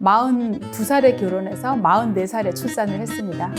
42살에 결혼해서 44살에 출산을 했습니다.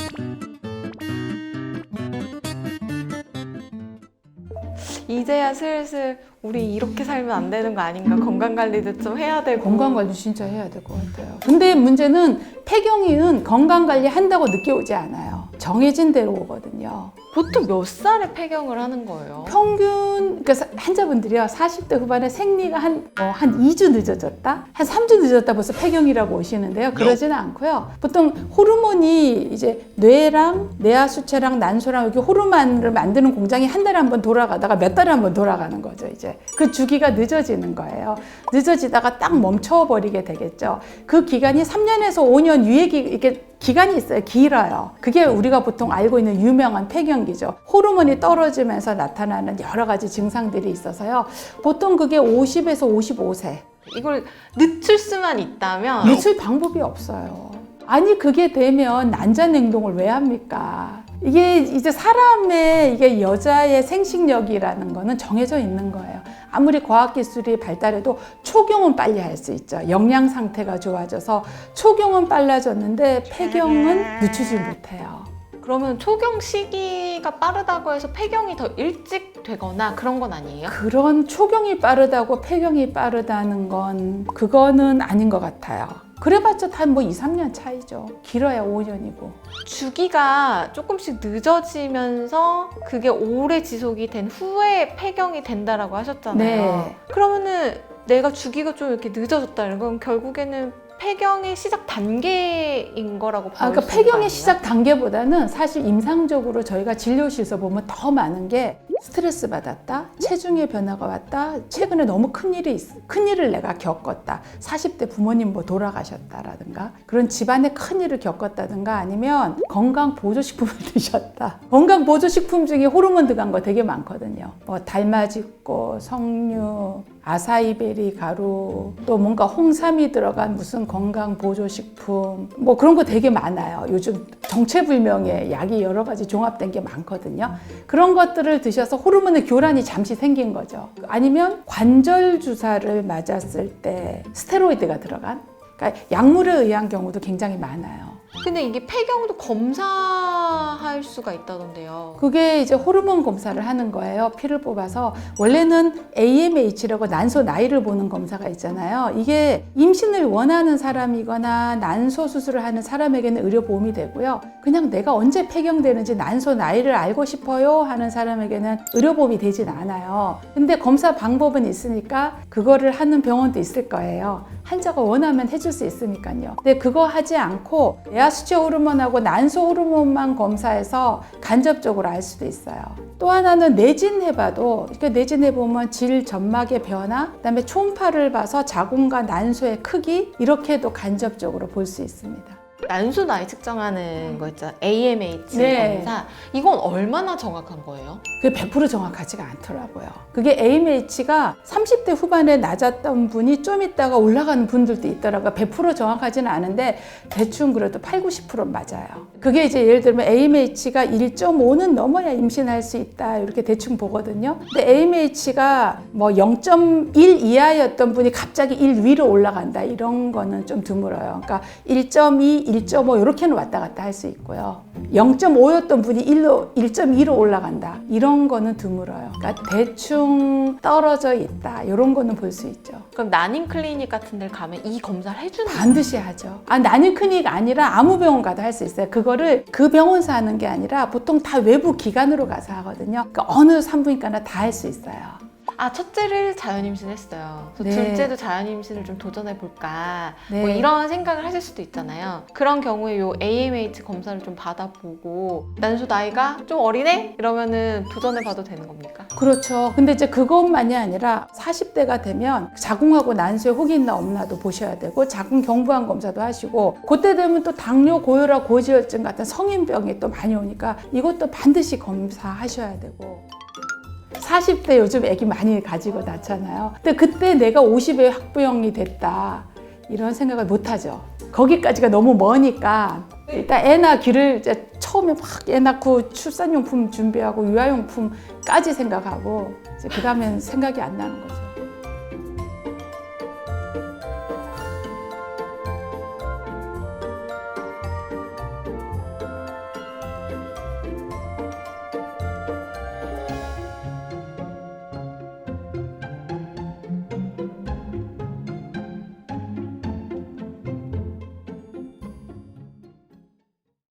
이제야 슬슬 우리 이렇게 살면 안 되는 거 아닌가, 건강관리도 좀 해야 되고. 건강관리 진짜 해야 될 것 같아요. 근데 문제는 폐경이는 건강관리 한다고 늦게 오지 않아요. 정해진 대로 오거든요. 보통 몇 살에 폐경을 하는 거예요? 평균, 그러니까 환자분들이요, 40대 후반에 생리가 한 2주 늦어졌다? 한 3주 늦었다 벌써 폐경이라고 오시는데요. 그러지는 않고요. 보통 호르몬이 이제 뇌랑 뇌하수체랑 난소랑 이렇게 호르몬을 만드는 공장이 한 달에 한 번 돌아가다가 몇 달에 한 번 돌아가는 거죠, 이제. 그 주기가 늦어지는 거예요. 늦어지다가 딱 멈춰버리게 되겠죠. 그 기간이 3년에서 5년 이렇게 기간이 있어요. 길어요. 그게 우리가 보통 알고 있는 유명한 폐경기죠. 호르몬이 떨어지면서 나타나는 여러 가지 증상들이 있어서요. 보통 그게 50에서 55세. 이걸 늦출 수만 있다면 늦출 방법이 없어요. 아니, 그게 되면 난자냉동을 왜 합니까? 이게 이제 사람의, 이게 여자의 생식력이라는 거는 정해져 있는 거예요. 아무리 과학기술이 발달해도 초경은 빨리 할 수 있죠. 영양 상태가 좋아져서 초경은 빨라졌는데 폐경은 늦추지 못해요. 그러면 초경 시기가 빠르다고 해서 폐경이 더 일찍 되거나 그런 건 아니에요? 그런 초경이 빠르다고 폐경이 빠르다는 건 그거는 아닌 것 같아요. 그래봤자 한 2, 3년 차이죠. 길어야 5년이고. 주기가 조금씩 늦어지면서 그게 오래 지속이 된 후에 폐경이 된다라고 하셨잖아요. 네. 그러면은 내가 주기가 좀 이렇게 늦어졌다는 건 결국에는 폐경의 시작 단계인 거라고 볼 수 있는 그러니까 거 아니에요? 폐경의 시작 단계보다는 사실 임상적으로 저희가 진료실에서 보면 더 많은 게 스트레스 받았다, 체중의 변화가 왔다, 최근에 너무 큰일을 내가 겪었다, 40대 부모님 뭐 돌아가셨다라든가 그런 집안에 큰일을 겪었다든가 아니면 건강 보조식품을 드셨다. 건강 보조식품 중에 호르몬 들어간 거 되게 많거든요. 뭐 달맞이꽃, 석류, 아사이베리 가루, 또 뭔가 홍삼이 들어간 무슨 건강 보조식품, 뭐 그런 거 되게 많아요. 요즘 정체불명의 약이 여러 가지 종합된 게 많거든요. 그런 것들을 드셔서 호르몬의 교란이 잠시 생긴 거죠. 아니면 관절 주사를 맞았을 때 스테로이드가 들어간, 그러니까 약물에 의한 경우도 굉장히 많아요. 근데 이게 폐경도 검사할 수가 있다던데요. 그게 이제 호르몬 검사를 하는 거예요. 피를 뽑아서. 원래는 AMH라고 난소 나이를 보는 검사가 있잖아요. 이게 임신을 원하는 사람이거나 난소 수술을 하는 사람에게는 의료보험이 되고요. 그냥 내가 언제 폐경되는지 난소 나이를 알고 싶어요 하는 사람에게는 의료보험이 되진 않아요. 근데 검사 방법은 있으니까 그거를 하는 병원도 있을 거예요. 환자가 원하면 해줄 수 있으니까요. 근데 그거 하지 않고 뇌하수체 호르몬하고 난소 호르몬만 검사해서 간접적으로 알 수도 있어요. 또 하나는 내진해봐도, 내진해보면 질 점막의 변화, 그다음에 초음파를 봐서 자궁과 난소의 크기, 이렇게도 간접적으로 볼 수 있습니다. 난소 나이 측정하는 거 있잖아요. AMH 네. 검사. 이건 얼마나 정확한 거예요? 그게 100% 정확하지가 않더라고요. 그게 AMH가 30대 후반에 낮았던 분이 좀 있다가 올라가는 분들도 있더라고요. 100% 정확하지는 않은데 대충 그래도 8, 90% 맞아요. 그게 이제 예를 들면 AMH가 1.5는 넘어야 임신할 수 있다, 이렇게 대충 보거든요. 근데 AMH가 뭐 0.1 이하였던 분이 갑자기 1 위로 올라간다, 이런 거는 좀 드물어요. 그러니까 1.2, 1.5 이렇게는 왔다 갔다 할 수 있고요. 0.5였던 분이 1.2로 올라간다, 이런 거는 드물어요. 그러니까 대충 떨어져 있다, 이런 거는 볼 수 있죠. 그럼 난임 클리닉 같은 데 가면 이 검사를 해주는 거예요? 반드시 하죠. 난임 클리닉 아니라 아무 병원 가도 할 수 있어요. 그거를 그 병원에서 하는 게 아니라 보통 다 외부 기관으로 가서 하거든요. 그러니까 어느 산부인과나 다 할 수 있어요. 첫째를 자연임신했어요. 네. 둘째도 자연임신을 좀 도전해볼까. 네. 뭐 이런 생각을 하실 수도 있잖아요. 그런 경우에 요 AMH 검사를 좀 받아보고 난소 나이가 좀 어리네? 이러면은 도전해봐도 되는 겁니까? 그렇죠. 근데 이제 그것만이 아니라 40대가 되면 자궁하고 난소에 혹이 있나 없나도 보셔야 되고 자궁 경부암 검사도 하시고, 그때 되면 또 당뇨, 고혈압, 고지혈증 같은 성인병이 또 많이 오니까 이것도 반드시 검사하셔야 되고. 40대 요즘 애기 많이 가지고 낳잖아요. 근데 그때 내가 50에 학부형이 됐다, 이런 생각을 못 하죠. 거기까지가 너무 머니까 일단 애 낳기를 이제 처음에 막 애 낳고 출산용품 준비하고 유아용품까지 생각하고 그 다음엔 생각이 안 나는 거죠.